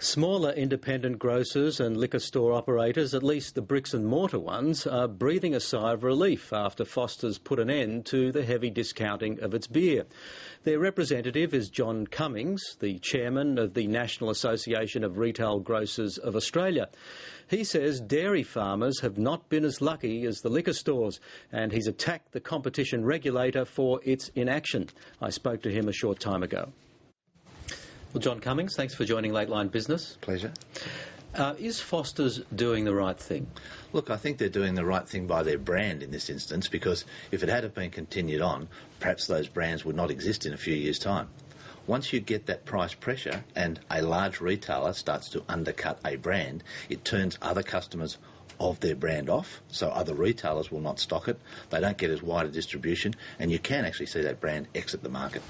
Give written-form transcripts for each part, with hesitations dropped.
Smaller independent grocers and liquor store operators, at least the bricks and mortar ones, are breathing a sigh of relief after Foster's put an end to the heavy discounting of its beer. Their representative is John Cummings, the chairman of the National Association of Retail Grocers of Australia. He says dairy farmers have not been as lucky as the liquor stores, and he's attacked the competition regulator for its inaction. I spoke to him a short time ago. Well, John Cummings, thanks for joining Late Line Business. Pleasure. Is Foster's doing the right thing? Look, I think they're doing the right thing by their brand in this instance, because if it had have been continued on, perhaps those brands would not exist in a few years' time. Once you get that price pressure and a large retailer starts to undercut a brand, it turns other customers of their brand off, so other retailers will not stock it. They don't get as wide a distribution, and you can actually see that brand exit the market.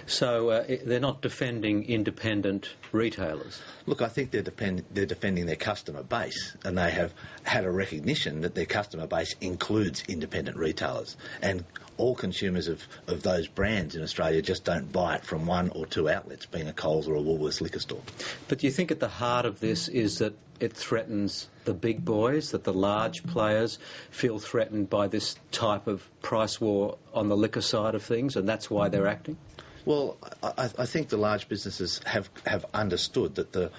So they're not defending independent retailers? Look, I think they're defending their customer base, and they have had a recognition that their customer base includes independent retailers, and all consumers of those brands in Australia just don't buy it from one or two outlets, being a Coles or a Woolworths liquor store. But do you think at the heart of this is that it threatens the big boys, that the large players feel threatened by this type of price war on the liquor side of things, and that's why they're acting? Well, I think the large businesses have understood that the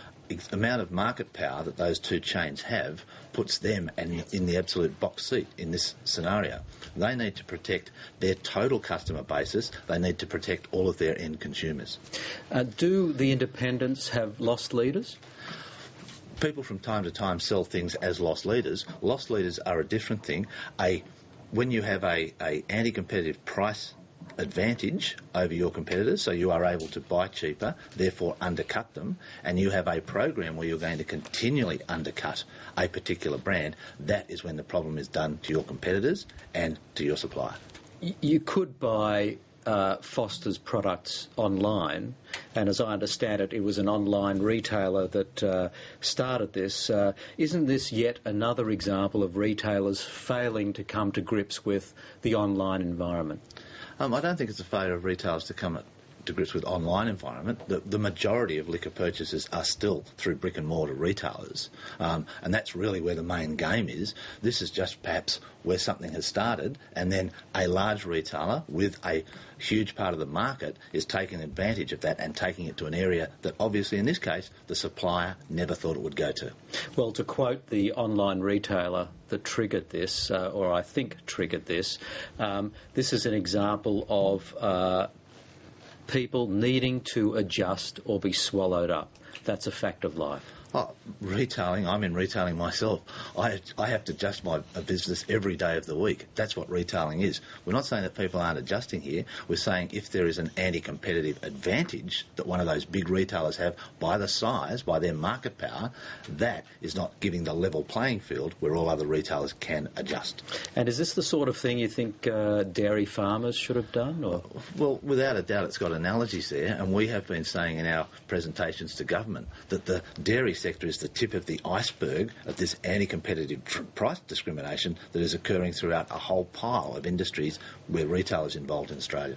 amount of market power that those two chains have puts them in the absolute box seat in this scenario. They need to protect their total customer basis. They need to protect all of their end consumers. Do the independents have lost leaders? People from time to time sell things as lost leaders. Lost leaders are a different thing. When you have a anti-competitive price advantage over your competitors, so you are able to buy cheaper, therefore undercut them, and you have a program where you're going to continually undercut a particular brand, that is when the problem is done to your competitors and to your supplier. You could buy Foster's products online, and as I understand it, it was an online retailer that started this. Isn't this yet another example of retailers failing to come to grips with the online environment? I don't think it's a failure of retailers to come to grips with online environment. The majority of liquor purchases are still through brick and mortar retailers, and that's really where the main game is. This is just perhaps where something has started, and then a large retailer with a huge part of the market is taking advantage of that and taking it to an area that obviously in this case the supplier never thought it would go to. Well, to quote the online retailer that triggered this, or I think triggered this, this is an example of people needing to adjust or be swallowed up. That's a fact of life. Oh, retailing, I'm in retailing myself. I have to adjust my business every day of the week. That's what retailing is. We're not saying that people aren't adjusting here. We're saying if there is an anti-competitive advantage that one of those big retailers have by the size, by their market power, that is not giving the level playing field where all other retailers can adjust. And is this the sort of thing you think dairy farmers should have done? Or? Well, without a doubt it's got analogies there, and we have been saying in our presentations to government that the dairy sector is the tip of the iceberg of this anti-competitive price discrimination that is occurring throughout a whole pile of industries where retailers involved in Australia.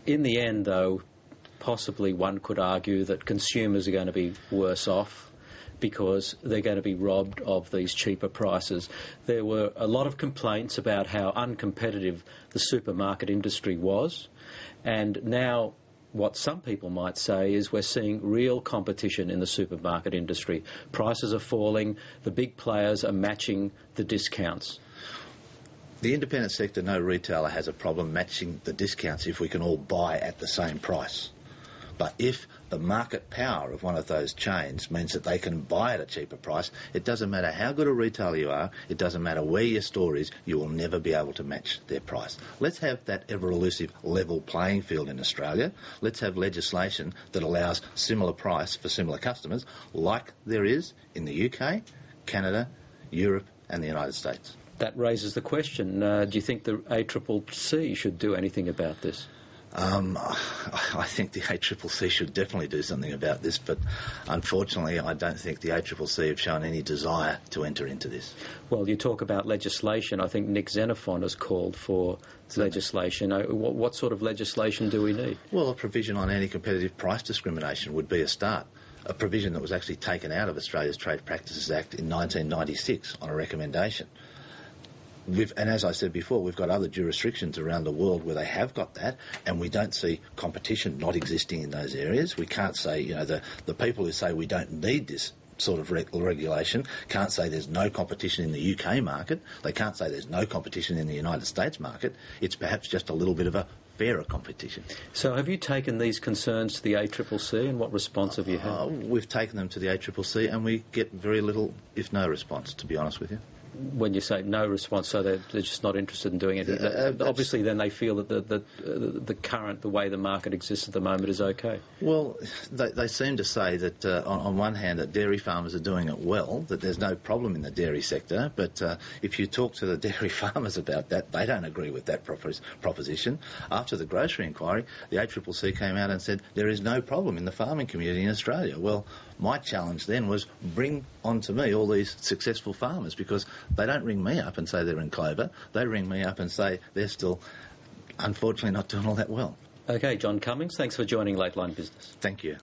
In the end, though, possibly one could argue that consumers are going to be worse off because they're going to be robbed of these cheaper prices. There were a lot of complaints about how uncompetitive the supermarket industry was, and now what some people might say is we're seeing real competition in the supermarket industry. Prices are falling, the big players are matching the discounts. The independent sector, no retailer has a problem matching the discounts if we can all buy at the same price. But if the market power of one of those chains means that they can buy at a cheaper price, it doesn't matter how good a retailer you are, it doesn't matter where your store is, you will never be able to match their price. Let's have that ever-elusive level playing field in Australia. Let's have legislation that allows similar price for similar customers, like there is in the UK, Canada, Europe and the United States. That raises the question, do you think the ACCC should do anything about this? I think the ACCC should definitely do something about this, but unfortunately I don't think the ACCC have shown any desire to enter into this. Well, you talk about legislation. I think Nick Xenophon has called for legislation. What sort of legislation do we need? Well, a provision on anti-competitive price discrimination would be a start. a provision that was actually taken out of Australia's Trade Practices Act in 1996 on a recommendation. And as I said before, we've got other jurisdictions around the world where they have got that, and we don't see competition not existing in those areas. We can't say, the people who say we don't need this sort of regulation can't say there's no competition in the UK market. They can't say there's no competition in the United States market. It's perhaps just a little bit of a fairer competition. So have you taken these concerns to the ACCC, and what response have you had? We've taken them to the ACCC and we get very little, if no response, to be honest with you. When you say no response, so they're just not interested in doing it. Obviously, then they feel that the way the market exists at the moment is okay. Well, they seem to say that on one hand that dairy farmers are doing it well, that there's no problem in the dairy sector, but if you talk to the dairy farmers about that, they don't agree with that proposition. After the grocery inquiry, the ACCC came out and said there is no problem in the farming community in Australia. Well, my challenge then was bring onto me all these successful farmers, because they don't ring me up and say they're in clover. They ring me up and say they're still, unfortunately, not doing all that well. OK, John Cummings, thanks for joining Late Line Business. Thank you.